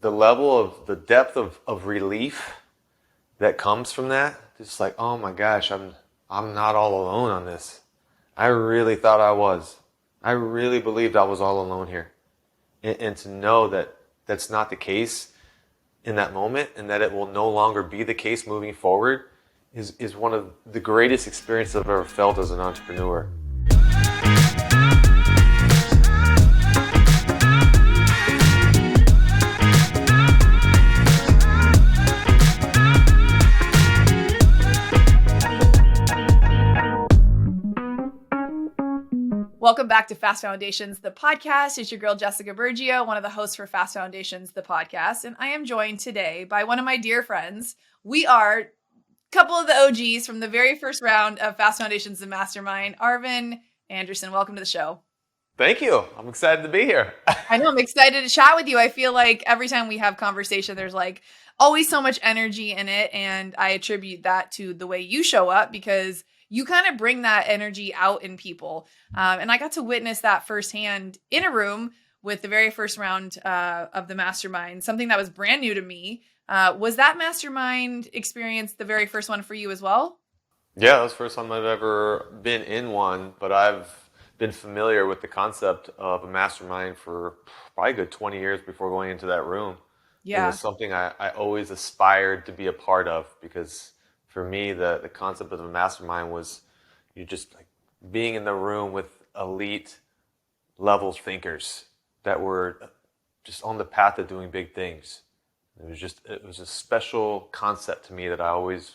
the level of the depth of relief that comes from that, just like, oh my gosh, I'm not all alone on this. I really thought I was. I really believed I was all alone here. And to know that that's not the case in that moment, and that it will no longer be the case moving forward, is one of the greatest experiences I've ever felt as an entrepreneur. Welcome back to Fast Foundations, the podcast. It's your girl, Jessica Bergio, one of the hosts for Fast Foundations, the podcast. And I am joined today by one of my dear friends. We are a couple of the OGs from the very first round of Fast Foundations, the mastermind, Arvin Anderson. Welcome to the show. Thank you. I'm excited to be here. I know, I'm excited to chat with you. I feel like every time we have conversation, there's like always so much energy in it. And I attribute that to the way you show up, because you kind of bring that energy out in people. And I got to witness that firsthand in a room with the very first round of the mastermind, something that was brand new to me. Was that mastermind experience the very first one for you as well? Yeah, that was the first time I've ever been in one, but I've been familiar with the concept of a mastermind for probably a good 20 years before going into that room. Yeah. It was something I always aspired to be a part of, because for me, the concept of the mastermind was you just like being in the room with elite level thinkers that were just on the path of doing big things. It was a special concept to me that I always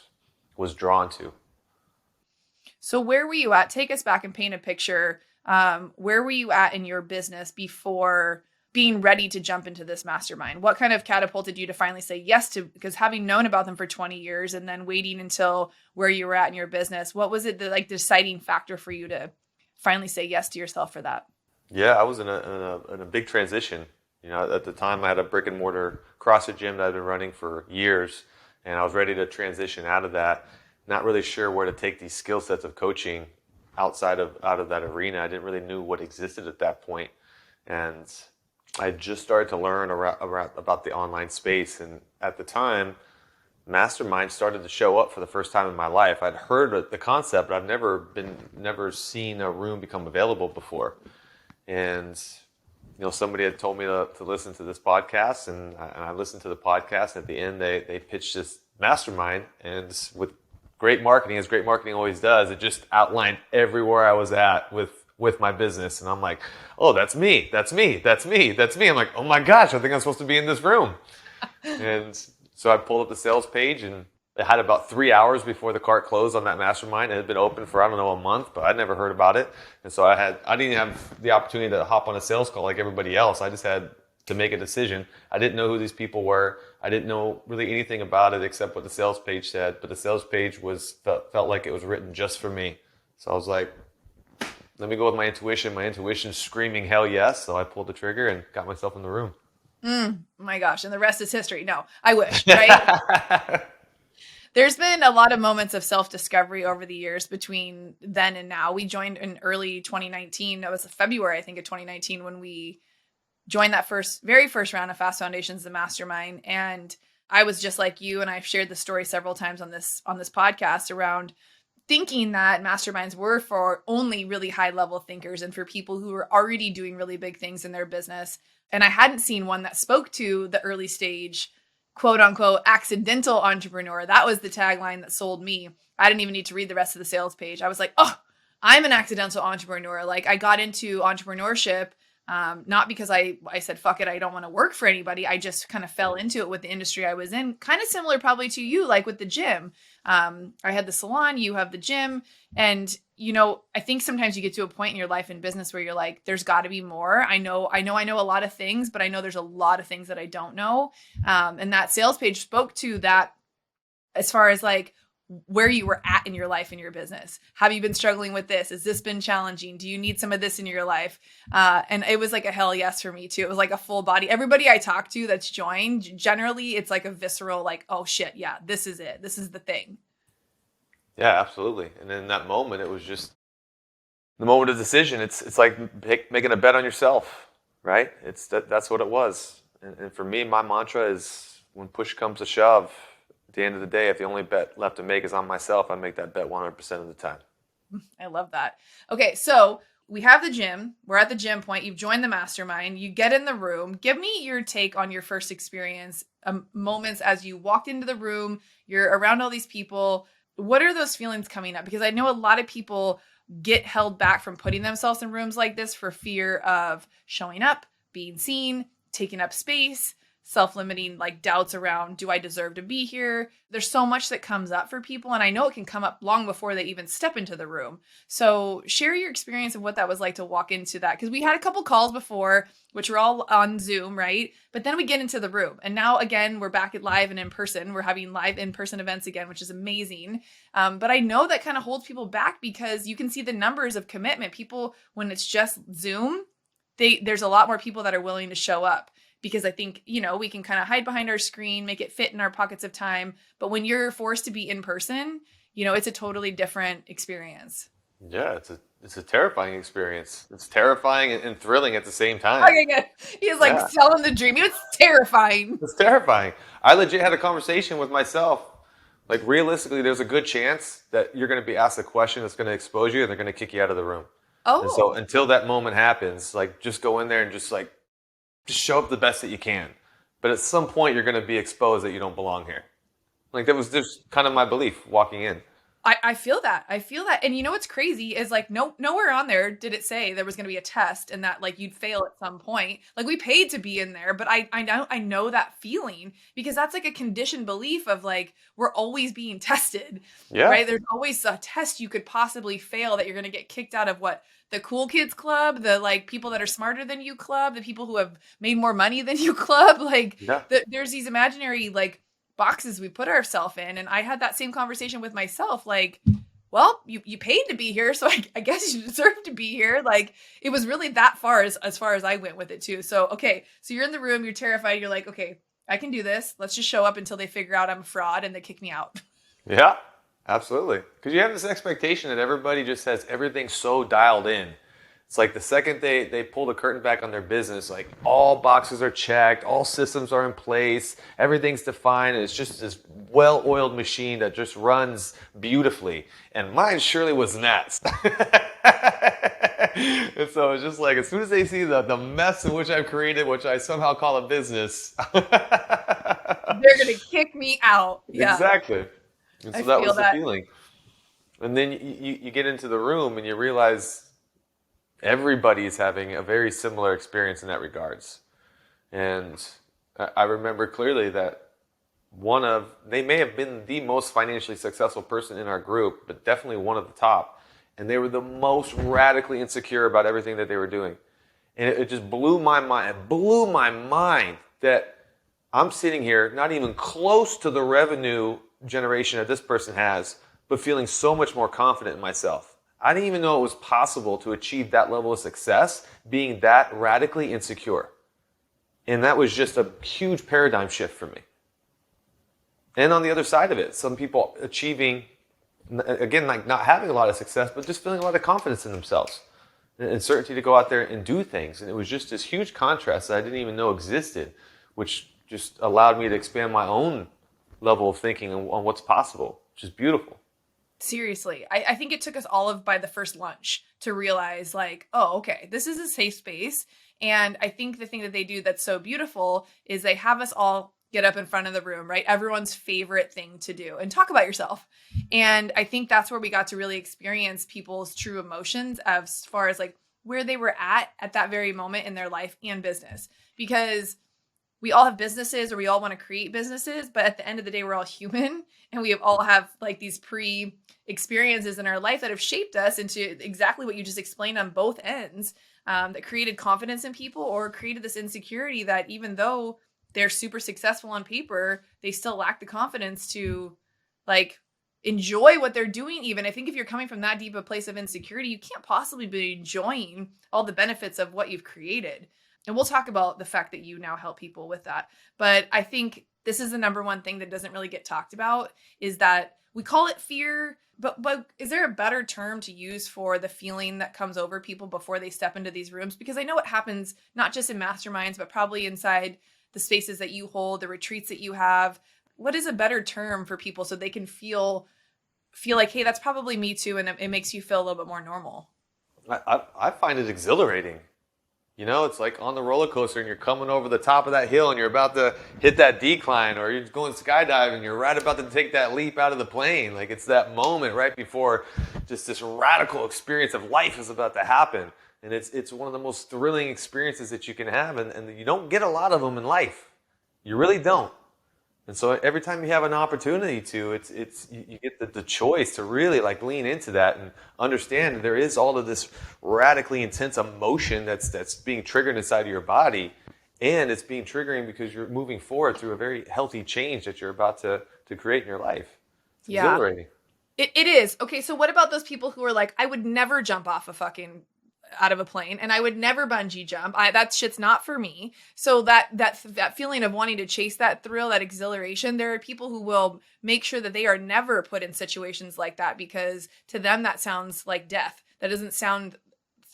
was drawn to. So where were you at? Take us back and paint a picture. Where were you at in your business before being ready to jump into this mastermind? What kind of catapulted you to finally say yes to, because having known about them for 20 years and then waiting until where you were at in your business, what was it the deciding factor for you to finally say yes to yourself for that? Yeah, I was in a big transition. You know, at the time I had a brick and mortar CrossFit gym that I'd been running for years, and I was ready to transition out of that, not really sure where to take these skill sets of coaching out of that arena. I didn't really know what existed at that point. And I just started to learn about the online space, and at the time, mastermind started to show up for the first time in my life. I'd heard the concept, but I've never seen a room become available before. And somebody had told me to listen to this podcast, and I listened to the podcast. At the end, they pitched this mastermind, and with great marketing, as great marketing always does, it just outlined everywhere I was at with my business. And I'm like, oh, that's me. I'm like, oh my gosh, I think I'm supposed to be in this room. And so I pulled up the sales page, and it had about 3 hours before the cart closed on that mastermind. It had been open for, a month, but I'd never heard about it. And so I didn't have the opportunity to hop on a sales call like everybody else. I just had to make a decision. I didn't know who these people were. I didn't know really anything about it except what the sales page said. But the sales page felt like it was written just for me. So I was like, let me go with my intuition. My intuition's screaming hell yes. So I pulled the trigger and got myself in the room. My gosh. And the rest is history. No, I wish, right? There's been a lot of moments of self-discovery over the years between then and now. We joined in early 2019. It was February, I think, of 2019 when we joined that very first round of Fast Foundations, the mastermind. And I was just like you, and I've shared the story several times on this podcast around thinking that masterminds were for only really high level thinkers and for people who were already doing really big things in their business. And I hadn't seen one that spoke to the early stage, quote unquote, accidental entrepreneur. That was the tagline that sold me. I didn't even need to read the rest of the sales page. I was like, oh, I'm an accidental entrepreneur. Like, I got into entrepreneurship not because I said, fuck it, I don't want to work for anybody. I just kind of fell into it with the industry I was in. Kind of similar probably to you, like with the gym. I had the salon, you have the gym. And, I think sometimes you get to a point in your life and business where you're like, there's got to be more. I know a lot of things, but I know there's a lot of things that I don't know. And that sales page spoke to that as far as like, where you were at in your life, in your business. Have you been struggling with this? Has this been challenging? Do you need some of this in your life? And it was like a hell yes for me too. It was like a full body. Everybody I talk to that's joined, generally it's like a visceral, like, oh shit, yeah, this is it. This is the thing. Yeah, absolutely. And in that moment, it was just the moment of decision. It's like making a bet on yourself, right? That's what it was. And for me, my mantra is when push comes to shove, at the end of the day, if the only bet left to make is on myself, I make that bet 100% of the time. I love that. Okay, so we have the gym. We're at the gym point. You've joined the mastermind. You get in the room. Give me your take on your first experience, moments as you walked into the room. You're around all these people. What are those feelings coming up? Because I know a lot of people get held back from putting themselves in rooms like this for fear of showing up, being seen, taking up space, self-limiting like doubts around, do I deserve to be here? There's so much that comes up for people. And I know it can come up long before they even step into the room. So share your experience of what that was like to walk into that. Because we had a couple calls before, which were all on Zoom, right? But then we get into the room. And now, again, we're back at live and in person. We're having live in-person events again, which is amazing. But I know that kind of holds people back because you can see the numbers of commitment. People, when it's just Zoom, there's a lot more people that are willing to show up. Because I think, we can kind of hide behind our screen, make it fit in our pockets of time. But when you're forced to be in person, it's a totally different experience. Yeah, it's a terrifying experience. It's terrifying and thrilling at the same time. Okay, good. He's like selling the dream. It's terrifying. It's terrifying. I legit had a conversation with myself. Like, realistically, there's a good chance that you're going to be asked a question that's going to expose you and they're going to kick you out of the room. Oh. And so until that moment happens, like, just go in there and just show up the best that you can. But at some point, you're going to be exposed that you don't belong here. Like, that was just kind of my belief walking in. I feel that. And what's crazy is like, nowhere on there did it say there was going to be a test and that like you'd fail at some point. Like we paid to be in there, but I know that feeling because that's like a conditioned belief of like, we're always being tested, right? There's always a test you could possibly fail that you're going to get kicked out of the cool kids club, the like people that are smarter than you club, the people who have made more money than you club. Like there's these imaginary like boxes we put ourselves in. And I had that same conversation with myself. Like, well, you paid to be here. So I guess you deserve to be here. Like it was really that far as far as I went with it too. So, okay. So you're in the room, you're terrified. You're like, okay, I can do this. Let's just show up until they figure out I'm a fraud and they kick me out. Yeah, absolutely. Because you have this expectation that everybody just has everything so dialed in. It's like the second they pull the curtain back on their business, like all boxes are checked, all systems are in place, everything's defined, and it's just this well-oiled machine that just runs beautifully. And mine surely was not. And so it's just like, as soon as they see the mess in which I've created, which I somehow call a business, they're going to kick me out. Yeah. Exactly. And so that was the feeling. And then you get into the room and you realize everybody's having a very similar experience in that regards. And I remember clearly that they may have been the most financially successful person in our group, but definitely one of the top. And they were the most radically insecure about everything that they were doing. And it just blew my mind. It blew my mind that I'm sitting here not even close to the revenue generation that this person has, but feeling so much more confident in myself. I didn't even know it was possible to achieve that level of success being that radically insecure. And that was just a huge paradigm shift for me. And on the other side of it, some people achieving, again, like not having a lot of success, but just feeling a lot of confidence in themselves and certainty to go out there and do things. And it was just this huge contrast that I didn't even know existed, which just allowed me to expand my own level of thinking on what's possible, which is beautiful. Seriously, I think it took us all by the first lunch to realize like, oh, okay, this is a safe space. And I think the thing that they do that's so beautiful is they have us all get up in front of the room, right? Everyone's favorite thing to do and talk about yourself. And I think that's where we got to really experience people's true emotions as far as like where they were at that very moment in their life and business. Because we all have businesses or we all want to create businesses, but at the end of the day, we're all human and we all have like these experiences in our life that have shaped us into exactly what you just explained on both ends, that created confidence in people or created this insecurity that even though they're super successful on paper, they still lack the confidence to like enjoy what they're doing. Even I think if you're coming from that deep a place of insecurity, you can't possibly be enjoying all the benefits of what you've created. And we'll talk about the fact that you now help people with that. But I think this is the number one thing that doesn't really get talked about is that we call it fear, but is there a better term to use for the feeling that comes over people before they step into these rooms? Because I know it happens not just in masterminds, but probably inside the spaces that you hold, the retreats that you have. What is a better term for people so they can feel like, hey, that's probably me too, and it makes you feel a little bit more normal? I find it exhilarating. It's like on the roller coaster and you're coming over the top of that hill and you're about to hit that decline, or you're going skydiving, you're right about to take that leap out of the plane. Like, it's that moment right before just this radical experience of life is about to happen. And it's one of the most thrilling experiences that you can have. And you don't get a lot of them in life. You really don't. And so every time you have an opportunity to, you get the choice to really like lean into that and understand that there is all of this radically intense emotion that's being triggered inside of your body, and it's being triggering because you're moving forward through a very healthy change that you're about to create in your life. It's exhilarating. It is. Okay, so what about those people who are like, I would never jump off out of a plane, and I would never bungee jump. That shit's not for me. So that feeling of wanting to chase that thrill, that exhilaration, there are people who will make sure that they are never put in situations like that, because to them that sounds like death. That doesn't sound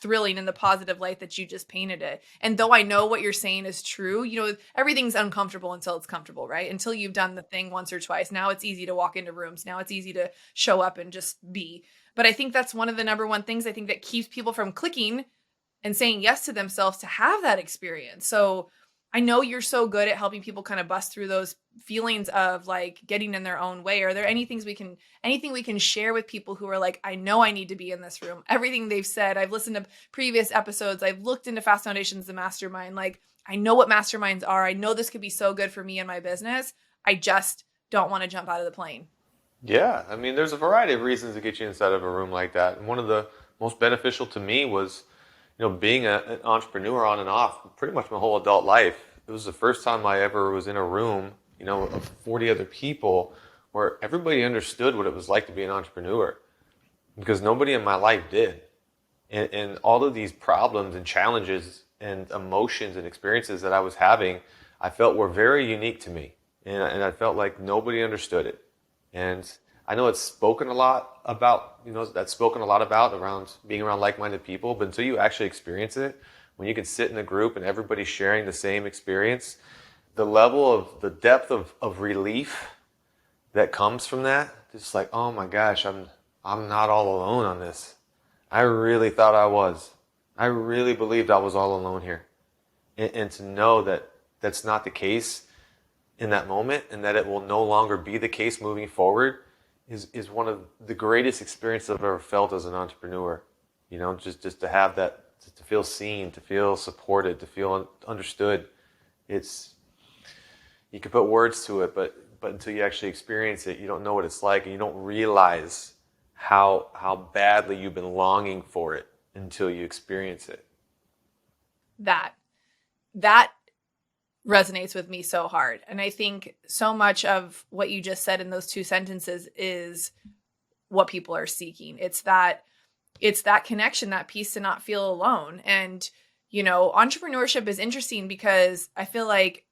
thrilling in the positive light that you just painted it. And though I know what you're saying is true, everything's uncomfortable until it's comfortable, right? Until you've done the thing once or twice. Now it's easy to walk into rooms. Now it's easy to show up and just be. But I think that's one of the number one things I think that keeps people from clicking and saying yes to themselves to have that experience. So I know you're so good at helping people kind of bust through those feelings of like getting in their own way. Are there anything we can share with people who are like, I know I need to be in this room? Everything they've said, I've listened to previous episodes, I've looked into Fast Foundations, the mastermind. Like, I know what masterminds are. I know this could be so good for me and my business. I just don't want to jump out of the plane. Yeah, I mean, there's a variety of reasons to get you inside of a room like that. And one of the most beneficial to me was, being an entrepreneur on and off pretty much my whole adult life. It was the first time I ever was in a room, of 40 other people where everybody understood what it was like to be an entrepreneur, because nobody in my life did. And all of these problems and challenges and emotions and experiences that I was having, I felt were very unique to me. And I felt like nobody understood it. And I know it's spoken a lot about, around being around like-minded people, but until you actually experience it, when you can sit in a group and everybody's sharing the same experience, the depth of relief that comes from that, just like, oh my gosh, I'm not all alone on this. I really thought I was. I really believed I was all alone here. And to know that that's not the case in that moment, and that it will no longer be the case moving forward, is one of the greatest experiences I've ever felt as an entrepreneur. Just to have that, to feel seen, to feel supported, to feel understood. You can put words to it, but until you actually experience it, you don't know what it's like, and you don't realize how badly you've been longing for it until you experience it. That resonates with me so hard. And I think so much of what you just said in those two sentences is what people are seeking. It's that connection, that piece to not feel alone. And, entrepreneurship is interesting because I feel like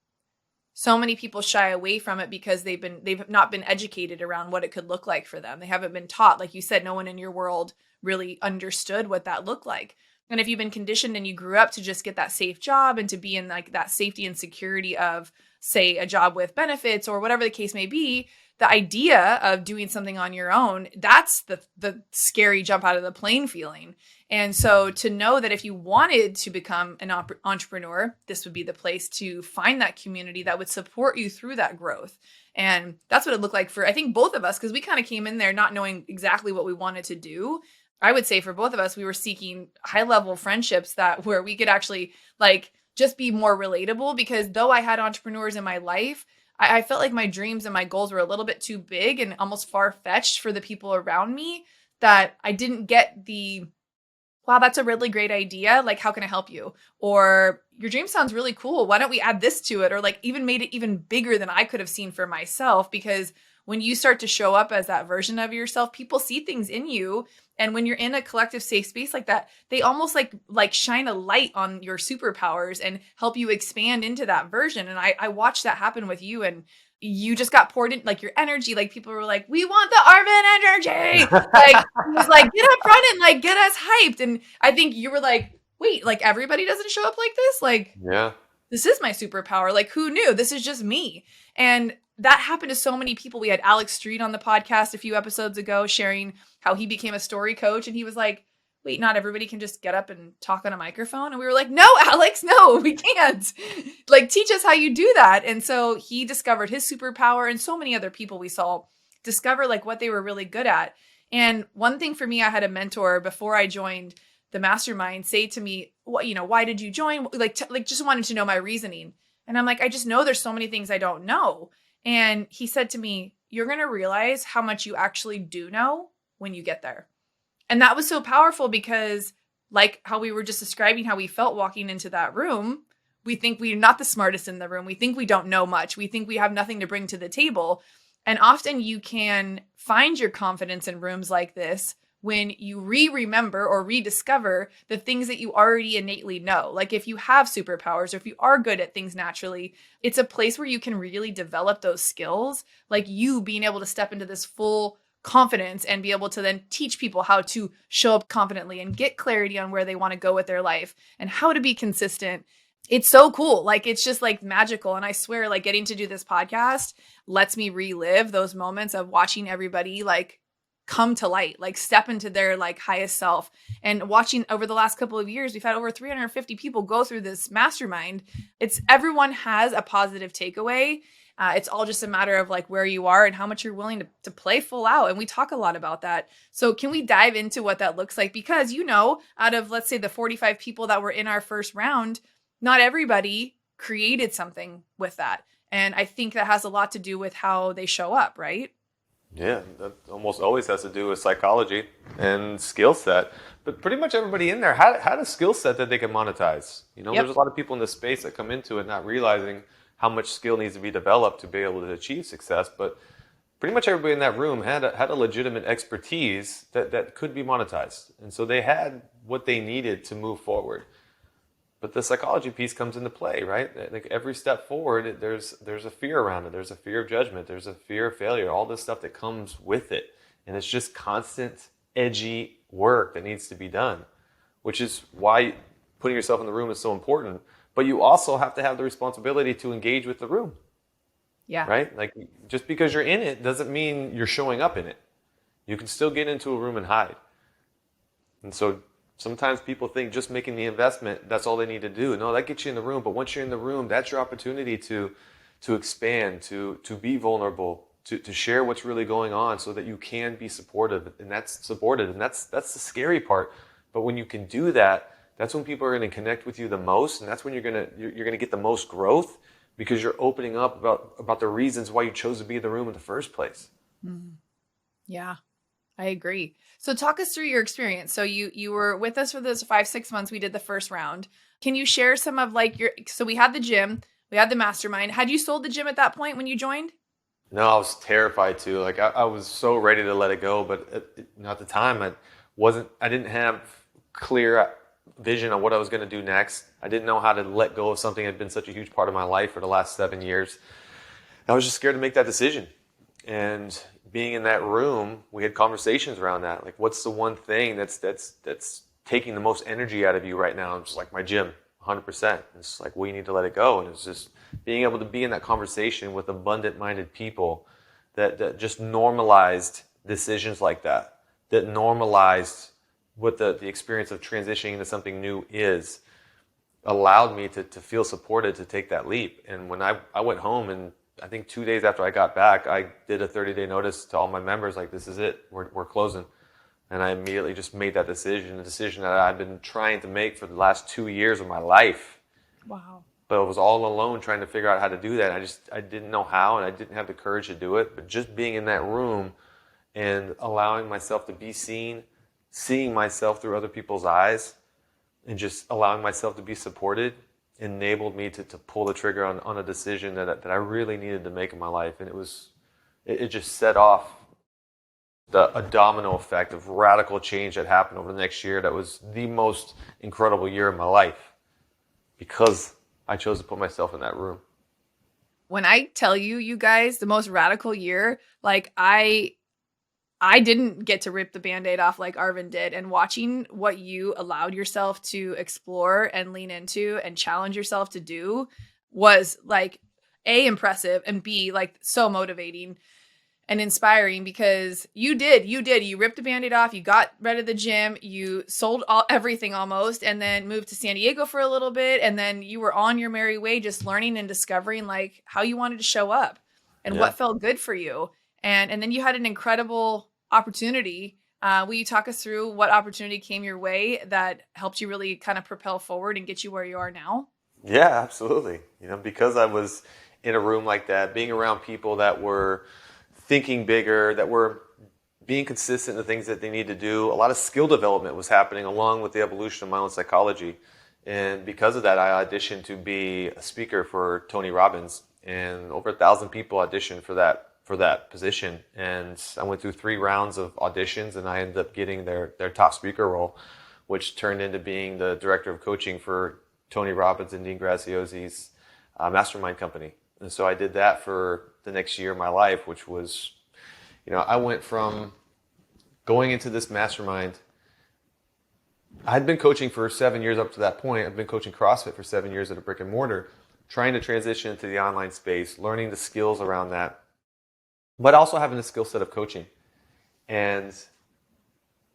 so many people shy away from it because they've not been educated around what it could look like for them. They haven't been taught. Like you said, no one in your world really understood what that looked like. And if you've been conditioned and you grew up to just get that safe job and to be in like that safety and security of, say, a job with benefits or whatever the case may be, the idea of doing something on your own, that's the scary jump out of the plane feeling. And so to know that if you wanted to become an entrepreneur, this would be the place to find that community that would support you through that growth. And that's what it looked like for, I think, both of us, because we kind of came in there not knowing exactly what we wanted to do. I would say for both of us, we were seeking high-level friendships where we could actually like just be more relatable, because though I had entrepreneurs in my life, I felt like my dreams and my goals were a little bit too big and almost far-fetched for the people around me, that I didn't get the, wow, that's a really great idea. Like, how can I help you? Or your dream sounds really cool. Why don't we add this to it? Or like even made it even bigger than I could have seen for myself, because when you start to show up as that version of yourself, people see things in you. And when you're in a collective safe space like that, they almost like shine a light on your superpowers and help you expand into that version. And I watched that happen with you, and you just got poured in, like your energy, like people were like, we want the Arvin energy. Like, it was like, get up front and like get us hyped. And I think you were like, wait, like everybody doesn't show up like this? Like, Yeah. this is my superpower. Like, who knew? This is just me. And that happened to so many people. We had Alex Street on the podcast a few episodes ago sharing how he became a story coach. And he was like, wait, not everybody can just get up and talk on a microphone. And we were like, no, Alex, no, we can't. Like, teach us how you do that. And so he discovered his superpower, and so many other people we saw discover like what they were really good at. And one thing for me, I had a mentor before I joined the mastermind say to me, what, why did you join? Like just wanted to know my reasoning. And I'm like, I just know there's so many things I don't know. And he said to me, you're going to realize how much you actually do know when you get there. And that was so powerful because, like how we were just describing how we felt walking into that room, we think we're not the smartest in the room. We think we don't know much. We think we have nothing to bring to the table. And often you can find your confidence in rooms like this when you remember or rediscover the things that you already innately know. Like if you have superpowers or if you are good at things naturally, it's a place where you can really develop those skills, like you being able to step into this full confidence and be able to then teach people how to show up confidently and get clarity on where they want to go with their life and how to be consistent. It's so cool. Like, it's just like magical. And I swear, like getting to do this podcast lets me relive those moments of watching everybody like come to light, like step into their like highest self. And watching over the last couple of years, we've had over 350 people go through this mastermind. It's everyone has a positive takeaway. It's all just a matter of like where you are and how much you're willing to play full out. And we talk a lot about that. So can we dive into what that looks like? Because, out of, let's say, the 45 people that were in our first round, not everybody created something with that. And I think that has a lot to do with how they show up, right? Yeah, that almost always has to do with psychology and skill set. But pretty much everybody in there had a skill set that they can monetize. Yep. There's a lot of people in this space that come into it not realizing how much skill needs to be developed to be able to achieve success. But pretty much everybody in that room had a legitimate expertise that could be monetized. And so they had what they needed to move forward. But the psychology piece comes into play, right? Like every step forward, there's a fear around it. There's a fear of judgment. There's a fear of failure. All this stuff that comes with it. And it's just constant, edgy work that needs to be done, which is why putting yourself in the room is so important. But you also have to have the responsibility to engage with the room. Yeah. Right? Like just because you're in it doesn't mean you're showing up in it. You can still get into a room and hide. And so sometimes people think just making the investment, that's all they need to do. No, that gets you in the room. But once you're in the room, that's your opportunity to expand, to be vulnerable, to share what's really going on so that you can be supportive. And that's supported. And that's the scary part. But when you can do that, that's when people are going to connect with you the most. And that's when you're going to get the most growth because you're opening up about the reasons why you chose to be in the room in the first place. Mm. Yeah. I agree. So talk us through your experience. So you were with us for those 5-6 months. We did the first round. Can you share some of so we had the gym, we had the mastermind. Had you sold the gym at that point when you joined? No, I was terrified to. Like I was so ready to let it go, but at the time I didn't have clear vision on what I was going to do next. I didn't know how to let go of something that had been such a huge part of my life for the last 7 years. I was just scared to make that decision. And being in that room, we had conversations around that. Like, what's the one thing that's taking the most energy out of you right now? I'm just like, my gym, 100%. It's like, well, you need to let it go. And it's just being able to be in that conversation with abundant-minded people that just normalized decisions like that normalized what the experience of transitioning into something new is, allowed me to feel supported to take that leap. And when I went home, and I think 2 days after I got back, I did a 30-day notice to all my members, like, this is it, we're closing. And I immediately just made that decision, a decision that I've been trying to make for the last 2 years of my life. Wow. But I was all alone trying to figure out how to do that. I didn't know how, and I didn't have the courage to do it. But just being in that room and allowing myself to be seen, seeing myself through other people's eyes, and just allowing myself to be supported enabled me to pull the trigger on a decision that I really needed to make in my life. And it just set off a domino effect of radical change that happened over the next year. That was the most incredible year of my life because I chose to put myself in that room. When I tell you, you guys, the most radical year, like I I didn't get to rip the Band-Aid off like Arvin did. And watching what you allowed yourself to explore and lean into and challenge yourself to do was like A, impressive, and B, like so motivating and inspiring, because you ripped the Band-Aid off, you got rid of the gym, you sold everything almost, and then moved to San Diego for a little bit. And then you were on your merry way, just learning and discovering like how you wanted to show up and what felt good for you. And then you had an incredible opportunity. Will you talk us through what opportunity came your way that helped you really kind of propel forward and get you where you are now? Yeah, absolutely. Because I was in a room like that, being around people that were thinking bigger, that were being consistent in the things that they need to do, a lot of skill development was happening along with the evolution of my own psychology. And because of that, I auditioned to be a speaker for Tony Robbins, and over 1,000 people auditioned for that position. And I went through 3 rounds of auditions, and I ended up getting their top speaker role, which turned into being the director of coaching for Tony Robbins and Dean Graziosi's mastermind company. And so I did that for the next year of my life, which was, I went from going into this mastermind. I had been coaching for 7 years up to that point. I've been coaching CrossFit for 7 years at a brick and mortar, trying to transition into the online space, learning the skills around that, but also having the skill set of coaching. And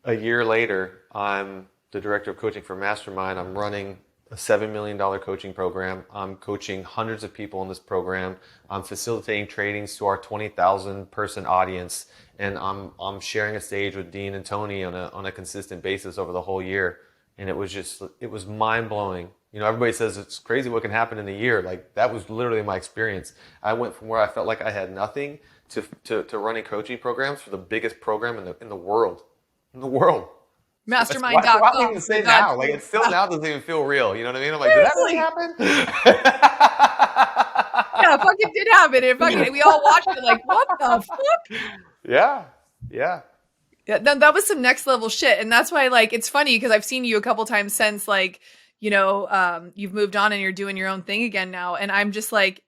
a year later, I'm the director of coaching for Mastermind. I'm running a $7 million coaching program. I'm coaching hundreds of people in this program. I'm facilitating trainings to our 20,000 person audience. And I'm sharing a stage with Dean and Tony on a consistent basis over the whole year. And it was mind blowing. Everybody says it's crazy what can happen in a year. Like, that was literally my experience. I went from where I felt like I had nothing to running coaching programs for the biggest program in the world. Mastermind.com. That's why I don't even say now. Like, it still now doesn't even feel real. You know what I mean? I'm like, did that really happen? Yeah, fucking did happen. We all watched it like, what the fuck? Yeah. That was some next level shit. And that's why, like, it's funny because I've seen you a couple times since, like, you've moved on and you're doing your own thing again now. And I'm just like,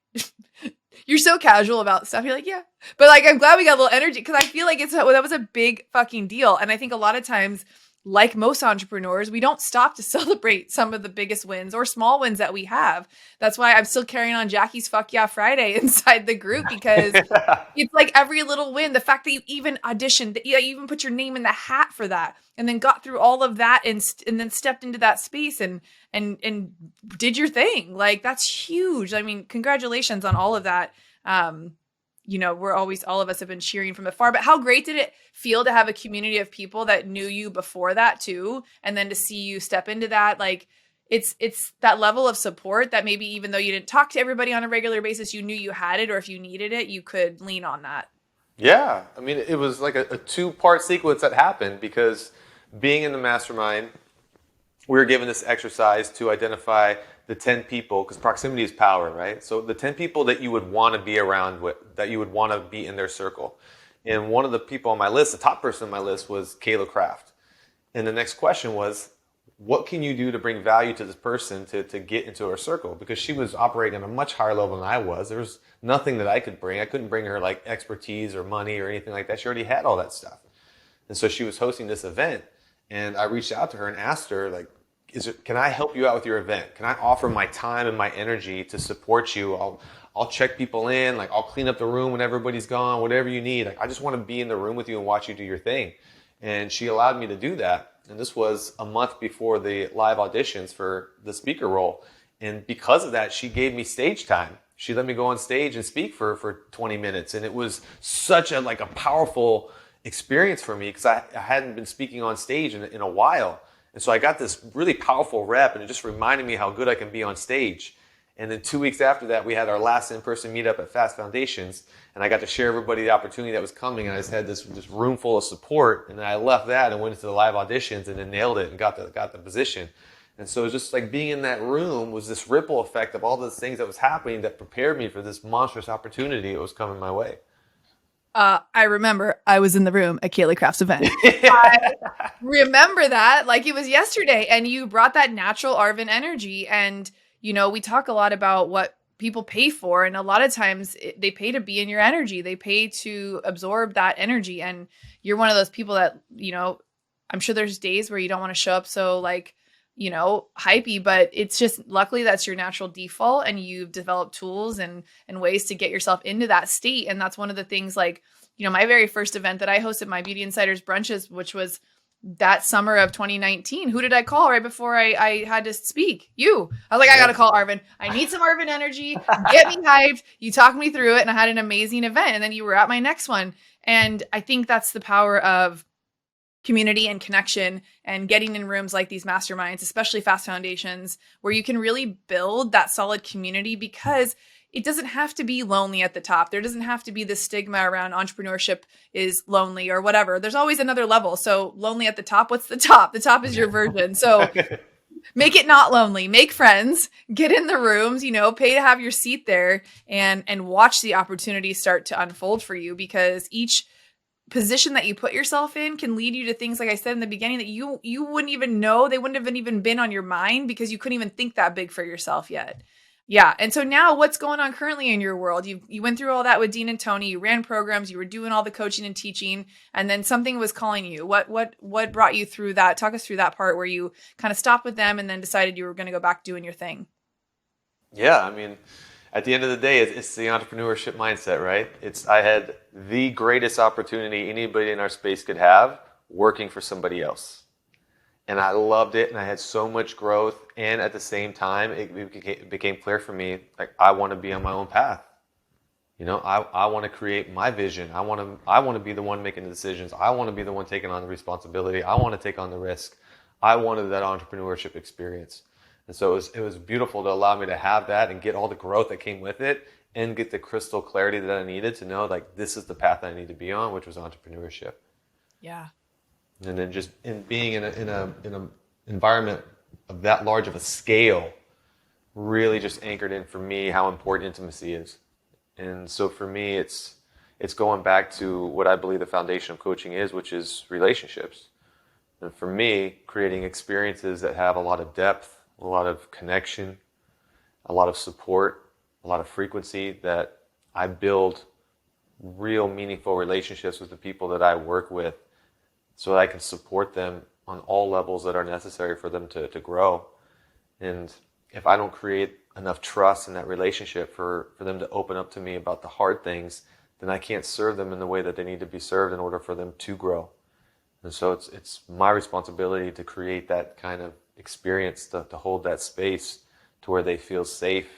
you're so casual about stuff. You're like, yeah. But like, I'm glad we got a little energy, because I feel like that was a big fucking deal. And I think a lot of times, like most entrepreneurs, we don't stop to celebrate some of the biggest wins or small wins that we have. That's why I'm still carrying on Jackie's Fuck Yeah Friday inside the group, because it's like every little win, the fact that you even auditioned, you even put your name in the hat for that, and then got through all of that and then stepped into that space and did your thing. Like, that's huge. I mean, congratulations on all of that. All of us have been cheering from afar, but how great did it feel to have a community of people that knew you before that too? And then to see you step into that, like, it's that level of support that maybe even though you didn't talk to everybody on a regular basis, you knew you had it, or if you needed it, you could lean on that. Yeah. I mean, it was like a 2-part sequence that happened, because being in the mastermind, we were given this exercise to identify the 10 people, because proximity is power, right? So the 10 people that you would want to be around with, that you would want to be in their circle. And one of the people on my list, the top person on my list, was Kayla Kraft. And the next question was, what can you do to bring value to this person to get into her circle? Because she was operating on a much higher level than I was. There was nothing that I could bring. I couldn't bring her like expertise or money or anything like that. She already had all that stuff. And so she was hosting this event, and I reached out to her and asked her, like, can I help you out with your event? Can I offer my time and my energy to support you? I'll check people in, like, I'll clean up the room when everybody's gone, whatever you need. Like, I just want to be in the room with you and watch you do your thing. And she allowed me to do that. And this was a month before the live auditions for the speaker role. And because of that, she gave me stage time. She let me go on stage and speak for 20 minutes. And it was such a powerful experience for me, because I hadn't been speaking on stage in a while. And so I got this really powerful rep, and it just reminded me how good I can be on stage. And then 2 weeks after that, we had our last in-person meetup at Fast Foundations, and I got to share everybody the opportunity that was coming, and I just had this room full of support. And then I left that and went into the live auditions and then nailed it and got the position. And so it was just like being in that room was this ripple effect of all those things that was happening that prepared me for this monstrous opportunity that was coming my way. I remember I was in the room at Kayla Kraft's event. I remember that like it was yesterday, and you brought that natural Arvin energy. And, we talk a lot about what people pay for. And a lot of times they pay to be in your energy. They pay to absorb that energy. And you're one of those people that, I'm sure there's days where you don't want to show up so like, hypey, but it's just luckily that's your natural default, and you've developed tools and ways to get yourself into that state. And that's one of the things, like, my very first event that I hosted, my Beauty Insiders Brunches, which was that summer of 2019. Who did I call right before I had to speak? You. I was like, I got to call Arvin. I need some Arvin energy. Get me hyped. You talked me through it, and I had an amazing event. And then you were at my next one. And I think that's the power of community and connection, and getting in rooms like these masterminds, especially Fast Foundations, where you can really build that solid community, because it doesn't have to be lonely at the top. There doesn't have to be this stigma around entrepreneurship is lonely or whatever. There's always another level. So lonely at the top, what's the top? The top is your version. So make it not lonely, make friends, get in the rooms, pay to have your seat there, and watch the opportunities start to unfold for you, because each position that you put yourself in can lead you to things, like I said in the beginning, that you wouldn't even know. They wouldn't have even been on your mind, because you couldn't even think that big for yourself yet. Yeah. And so now what's going on currently in your world? You went through all that with Dean and Tony, you ran programs, you were doing all the coaching and teaching, and then something was calling you. What brought you through that? Talk us through that part where you kind of stopped with them and then decided you were going to go back doing your thing. Yeah. I mean, at the end of the day, it's the entrepreneurship mindset, right? I had the greatest opportunity anybody in our space could have, working for somebody else. And I loved it, and I had so much growth. And at the same time, it became clear for me, like, I want to be on my own path. I want to create my vision. I want to be the one making the decisions. I want to be the one taking on the responsibility. I want to take on the risk. I wanted that entrepreneurship experience. And so it was beautiful to allow me to have that and get all the growth that came with it, and get the crystal clarity that I needed to know, like, this is the path I need to be on, which was entrepreneurship. Yeah. And then just in being in an environment of that large of a scale really just anchored in for me how important intimacy is. And so for me, it's going back to what I believe the foundation of coaching is, which is relationships. And for me, creating experiences that have a lot of depth, a lot of connection, a lot of support, a lot of frequency, that I build real meaningful relationships with the people that I work with, so that I can support them on all levels that are necessary for them to grow. And if I don't create enough trust in that relationship for them to open up to me about the hard things, then I can't serve them in the way that they need to be served in order for them to grow. And so it's my responsibility to create that kind of experience, to hold that space to where they feel safe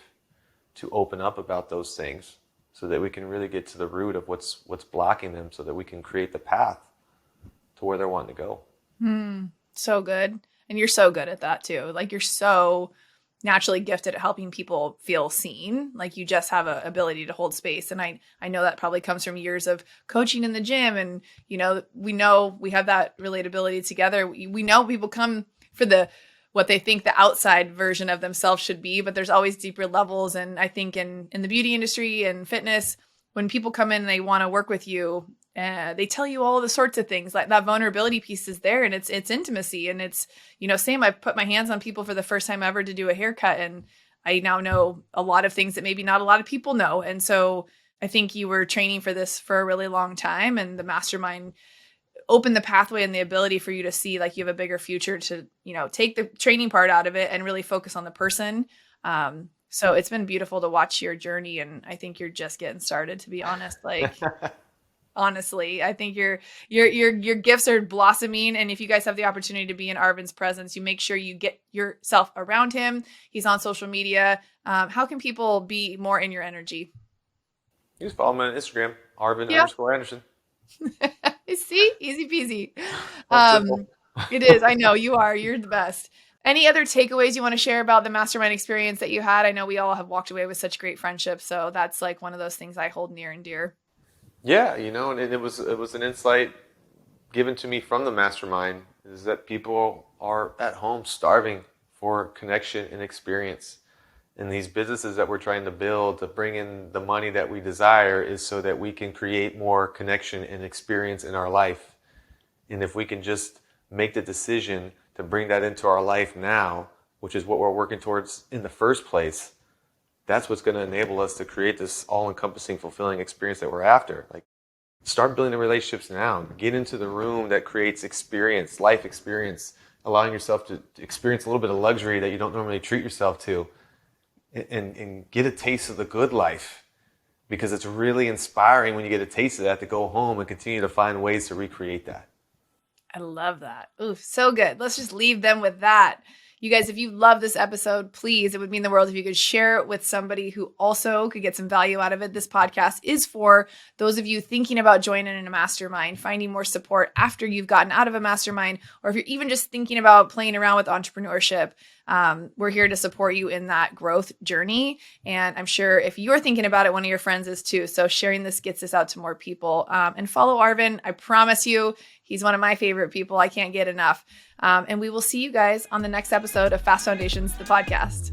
to open up about those things, so that we can really get to the root of what's blocking them, so that we can create the path to where they're wanting to go. So good. And you're so good at that too. Like, you're so naturally gifted at helping people feel seen. Like, you just have an ability to hold space. And I know that probably comes from years of coaching in the gym. And, we know we have that relatability together. We know people come for what they think the outside version of themselves should be, but there's always deeper levels. And I think in the beauty industry and fitness, when people come in and they want to work with you, they tell you all the sorts of things, like that vulnerability piece is there, and it's intimacy. And it's, same, I've put my hands on people for the first time ever to do a haircut, and I now know a lot of things that maybe not a lot of people know. And so I think you were training for this for a really long time, and the mastermind opened the pathway and the ability for you to see, like, you have a bigger future to, take the training part out of it and really focus on the person. So it's been beautiful to watch your journey, and I think you're just getting started, to be honest. Like, honestly, I think your gifts are blossoming. And if you guys have the opportunity to be in Arvin's presence, you make sure you get yourself around him. He's on social media. How can people be more in your energy? You just follow me on Instagram, Arvin_Anderson. See, easy peasy. It is. I know you're the best. Any other takeaways you want to share about the mastermind experience that you had? I know we all have walked away with such great friendships. So that's like one of those things I hold near and dear. Yeah, and it was an insight given to me from the mastermind, is that people are at home starving for connection and experience. And these businesses that we're trying to build to bring in the money that we desire is so that we can create more connection and experience in our life. And if we can just make the decision to bring that into our life now, which is what we're working towards in the first place, that's what's going to enable us to create this all-encompassing, fulfilling experience that we're after. Like, start building the relationships now. Get into the room that creates experience, life experience, allowing yourself to experience a little bit of luxury that you don't normally treat yourself to, and get a taste of the good life, because it's really inspiring when you get a taste of that to go home and continue to find ways to recreate that. I love that. Ooh, so good. Let's just leave them with that. You guys, if you love this episode, please, it would mean the world if you could share it with somebody who also could get some value out of it. This podcast is for those of you thinking about joining in a mastermind, finding more support after you've gotten out of a mastermind, or if you're even just thinking about playing around with entrepreneurship. We're here to support you in that growth journey. And I'm sure if you're thinking about it, one of your friends is too. So sharing this gets this out to more people. And follow Arvin. I promise you, he's one of my favorite people. I can't get enough. And we will see you guys on the next episode of Fast Foundations, the podcast.